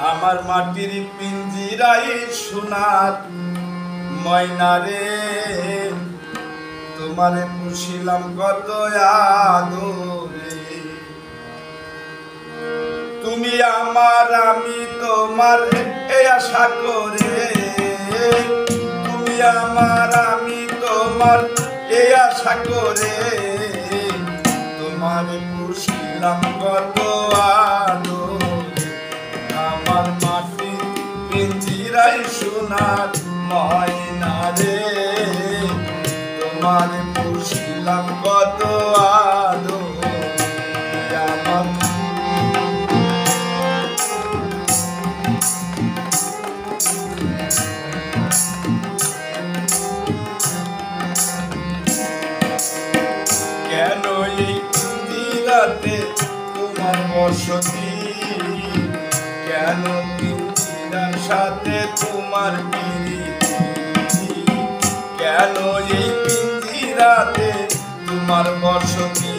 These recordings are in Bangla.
আমার মাটির পিঞ্জিরাই সোনার ময়না রে, তোমারে পুষিলাম কত আদরে। তুমি আমার আমি তোমার এই আশা করে, তুমি আমার আমি তোমার এই আশা করে, তোমারে পুষিলাম কত আদরে। আমার মাটির পিঞ্জিরাই সোনার ময়না রে, তোমারে পুষিলাম কত আদরে। আমার কেন এই পিঞ্জিরাতে তোমার বসতি, কেন পিঞ্জিরার সাথে তোমার প্রীতি, কেন এই পিঞ্জিরাতে তোমার বসতি,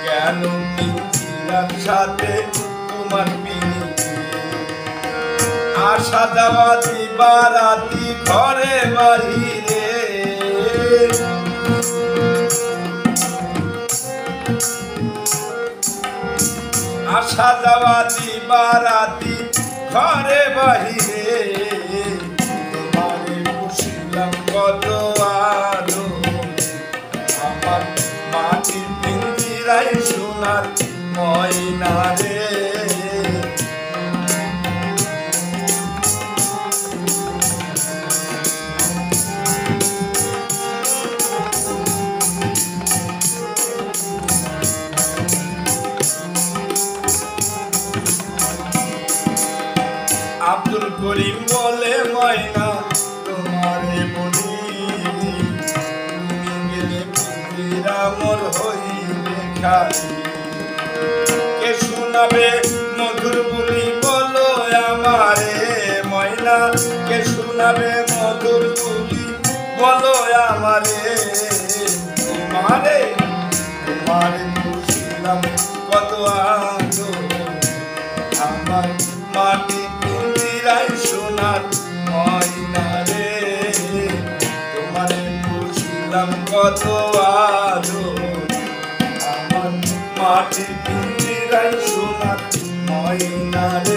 কেন পিঞ্জিরার সাথে তোমার প্রীতি। আসা যাওয়া দিবা রাতি ঘরে বাহিরে, আসা যাওয়া দিবা রাতি ঘরে বাহিরে, তোমারে পুষিলাম কত আদরে। আমার মাটির পিঞ্জিরাই সোনার ময়না রে, আব্দুল করিম বলে ময়না তোমারে বলি, তুমি গেলে পিঞ্জিরা মোর হইবে খালি। কে শোনাবে মধুর বুলি বলো আমারে ময়না, কে শোনাবে মধুর বুলি বলো আমারে। তোমারে তোমারে পুষিলাম কত আদরে। আমার মাটি পিঞ্জিরাই সোনার ময়না রে, তোমারে পুষিলাম কত আদরে। আমার মাটি পিঞ্জিরাই সোনার ময়না রে।